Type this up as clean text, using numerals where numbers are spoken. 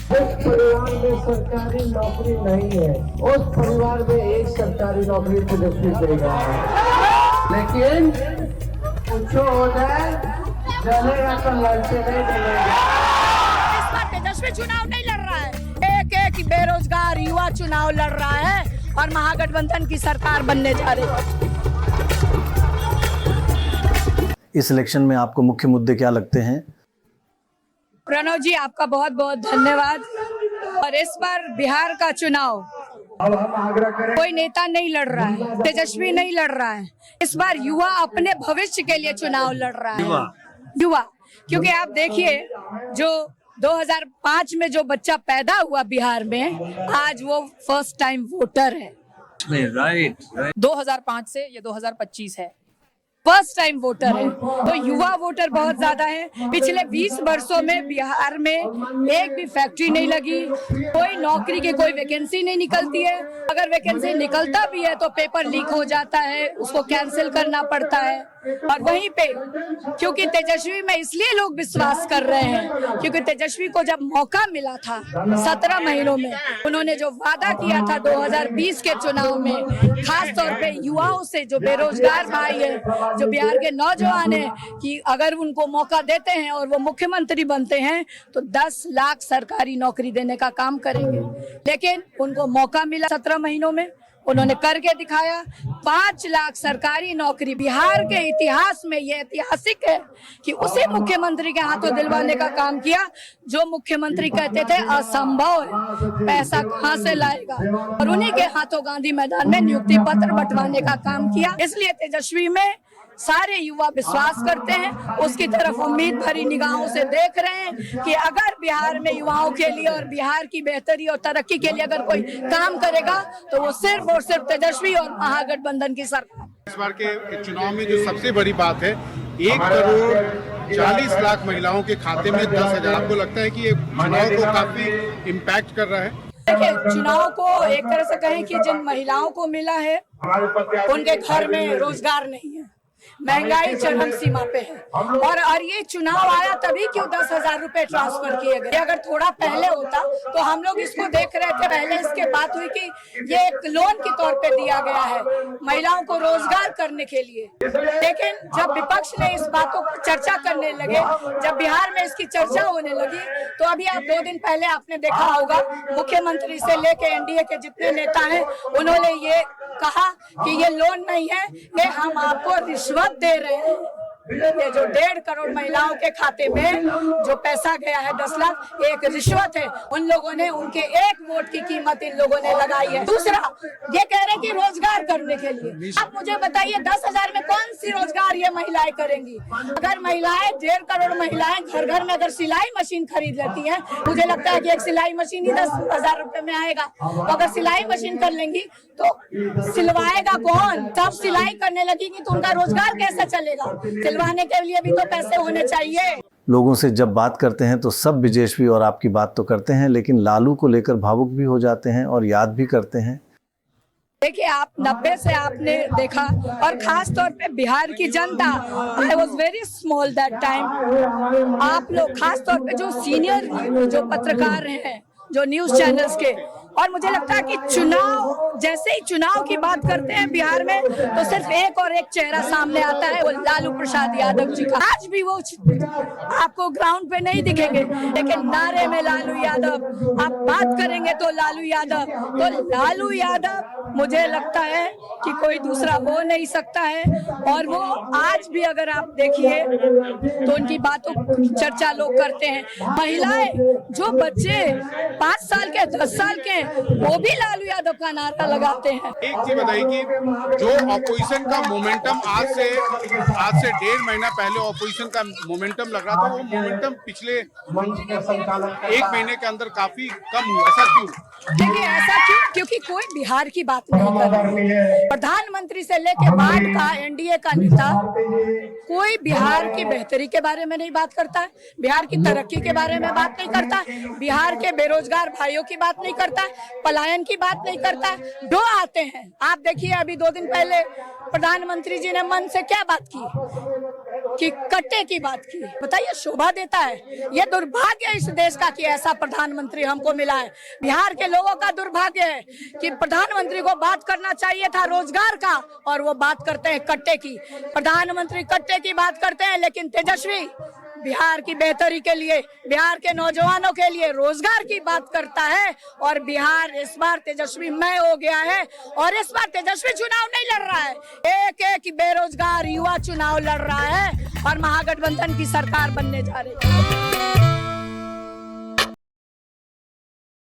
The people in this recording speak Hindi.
जिस परिवार में सरकारी नौकरी नहीं है उस परिवार में एक सरकारी नौकरी तेजस्वी देगा। लेकिन कुछ हो जाए जलेगा तो लड़के नहीं जलेगा। इस बार तेजस्वी चुनाव नहीं लड़ रहा है, एक बेरोजगार युवा चुनाव लड़ रहा है और महागठबंधन की सरकार बनने जा रही है। इस इलेक्शन में आपको मुख्य मुद्दे क्या लगते हैं? प्रणव जी, आपका बहुत बहुत धन्यवाद। और इस बार बिहार का चुनाव कोई नेता नहीं लड़ रहा है, तेजस्वी नहीं लड़ रहा है। इस बार युवा अपने भविष्य के लिए चुनाव लड़ रहा है। युवा, क्योंकि आप देखिए जो 2005 में जो बच्चा पैदा हुआ बिहार में, आज वो फर्स्ट टाइम वोटर है। राइट 2005 से ये 2025 है, फर्स्ट टाइम वोटर है। तो युवा वोटर बहुत ज्यादा है। पिछले 20 वर्षों में बिहार में एक भी फैक्ट्री नहीं लगी, कोई नौकरी की कोई वैकेंसी नहीं निकलती है। अगर वैकेंसी निकलता भी है तो पेपर लीक हो जाता है, उसको कैंसिल करना पड़ता है। और वहीं पे क्योंकि तेजस्वी में इसलिए लोग विश्वास कर रहे हैं क्योंकि तेजस्वी को जब मौका मिला था 17 महीनों में, उन्होंने जो वादा किया था 2020 के चुनाव में, खास तौर पे युवाओं से, जो बेरोजगार भाई है, जो बिहार के नौजवान हैं, कि अगर उनको मौका देते हैं और वो मुख्यमंत्री बनते हैं तो 10 लाख सरकारी नौकरी देने का काम करेंगे। लेकिन उनको मौका मिला 17 महीनों में, उन्होंने करके दिखाया। 5 लाख सरकारी नौकरी बिहार के इतिहास में, ये ऐतिहासिक है कि उसी मुख्यमंत्री के हाथों दिलवाने का काम किया जो मुख्यमंत्री कहते थे असंभव है, पैसा कहाँ से लाएगा, और उन्हीं के हाथों गांधी मैदान में नियुक्ति पत्र बंटवाने का काम किया। इसलिए तेजस्वी में सारे युवा विश्वास करते हैं, उसकी तरफ उम्मीद भरी निगाहों से देख रहे हैं कि अगर बिहार में युवाओं के लिए और बिहार की बेहतरी और तरक्की के लिए अगर कोई काम करेगा तो वो सिर्फ और सिर्फ तेजस्वी और महागठबंधन की सरकार। इस बार के चुनाव में जो सबसे बड़ी बात है, 1 करोड़ 40 लाख महिलाओं के खाते में 10,000। आपको लगता है कि ये चुनाव को काफी इम्पैक्ट कर रहा है? देखिए, चुनाव को एक तरह से कहें कि जिन महिलाओं को मिला है उनके घर में रोजगार नहीं है, महंगाई चरम सीमा पे है, और ये चुनाव आया तभी क्यों 10,000 रुपए ट्रांसफर किए गए। अगर थोड़ा पहले होता तो हम लोग इसको देख रहे थे, पहले इसके बात हुई कि ये एक लोन के तौर पे दिया गया है महिलाओं को रोजगार करने के लिए। लेकिन जब विपक्ष ने इस बातों पर चर्चा करने लगे, जब बिहार में इसकी चर्चा होने लगी, तो अभी आप 2 दिन पहले आपने देखा होगा मुख्यमंत्री से लेके एनडीए के जितने नेता हैं, उन्होंने ये कहा कि ये लोन नहीं है, ये हम आपको रिश्वत दे रहे हैं। ये जो 1.5 करोड़ महिलाओं के खाते में जो पैसा गया है 10 लाख, एक रिश्वत है। उन लोगों ने, उनके 1 वोट की कीमत इन लोगों ने लगाई है। दूसरा, ये कह रहे हैं कि रोजगार करने के लिए। आप मुझे बताइए 10,000 में कौन सी रोजगार ये महिलाएं करेंगी? अगर महिलाएं, 1.5 करोड़ महिलाएं घर घर में अगर सिलाई मशीन खरीद लेती हैं, मुझे लगता है कि एक सिलाई मशीन ही 10,000 रुपए में आएगा। तो अगर सिलाई मशीन कर लेंगी तो सिलवाएगा कौन? सब सिलाई करने लगेंगी तो उनका रोजगार कैसे चलेगा? सिलवाने के लिए भी तो पैसे होने चाहिए। लोगों से जब बात करते हैं तो सब बीजेपी और आपकी बात तो करते हैं, लेकिन लालू को लेकर भावुक भी हो जाते हैं और याद भी करते हैं। देखिए, आप 90 से आपने देखा, और खास तौर पे बिहार की जनता, I was very small that time. आप लोग खास तौर पे जो सीनियर जो पत्रकार हैं, जो न्यूज चैनल्स के, और मुझे लगता है कि चुनाव, जैसे ही चुनाव की बात करते हैं बिहार में, तो सिर्फ एक और एक चेहरा सामने आता है, वो लालू प्रसाद यादव जी का। आज भी वो आपको ग्राउंड पे नहीं दिखेंगे, लेकिन नारे में लालू यादव, आप बात करेंगे तो लालू यादव। तो लालू यादव मुझे लगता है कि कोई दूसरा हो नहीं सकता है, और वो आज भी अगर आप देखिए तो उनकी बातों की चर्चा लोग करते हैं। महिलाएं, जो बच्चे 5 साल के, 10 साल के, वो भी लालू यादव का नारा लगाते हैं। एक चीज बताइए कि जो ऑपोजिशन का मोमेंटम आज से 1.5 महीना पहले ऑपोजिशन का मोमेंटम लग रहा था, वो मोमेंटम पिछले 1 महीने के अंदर काफी कम हुआ। ऐसा क्यों? देखिए, ऐसा क्यों? क्योंकि कोई बिहार की बात नहीं कर रहा है। प्रधानमंत्री से लेके बाद का एनडीए का नेता कोई बिहार की बेहतरी के बारे में नहीं बात करता है, बिहार की तरक्की के बारे में बात नहीं करता, बिहार के बेरोजगार भाइयों की बात नहीं करता, पलायन की बात नहीं करता। जो आते हैं, आप देखिए अभी 2 दिन पहले प्रधानमंत्री जी ने मन से क्या बात की कि कट्टे की बात की। बताइए, शोभा देता है? ये दुर्भाग्य इस देश का कि ऐसा प्रधानमंत्री हमको मिला है। बिहार के लोगों का दुर्भाग्य है कि प्रधानमंत्री को बात करना चाहिए था रोजगार का, और वो बात करते हैं कट्टे की। प्रधानमंत्री कट्टे की बात करते हैं, लेकिन तेजस्वी बिहार की बेहतरी के लिए, बिहार के नौजवानों के लिए रोजगार की बात करता है। और बिहार इस बार तेजस्वी मय हो गया है, और इस बार तेजस्वी चुनाव नहीं लड़ रहा है, एक एक बेरोजगार युवा चुनाव लड़ रहा है, और महागठबंधन की सरकार बनने जा रही है।